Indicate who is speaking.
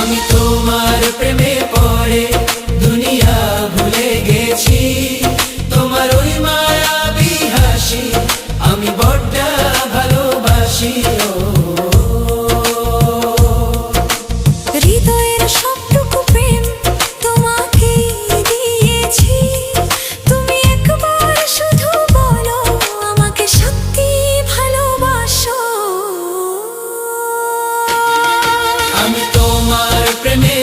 Speaker 1: আমি তোমার প্রেমে পড়ে দুনিয়া ভুলে গেছি, তোমার ওই মায়াবী হাসি আমি বড্ড ভালোবাসি।
Speaker 2: হৃদয়ের সবটুকু প্রেম তোমাকে দিয়েছি, তুমি একবার শুধু বলো আমাকে সত্যি ভালোবাসো।
Speaker 1: আমি তোমার প্রেমে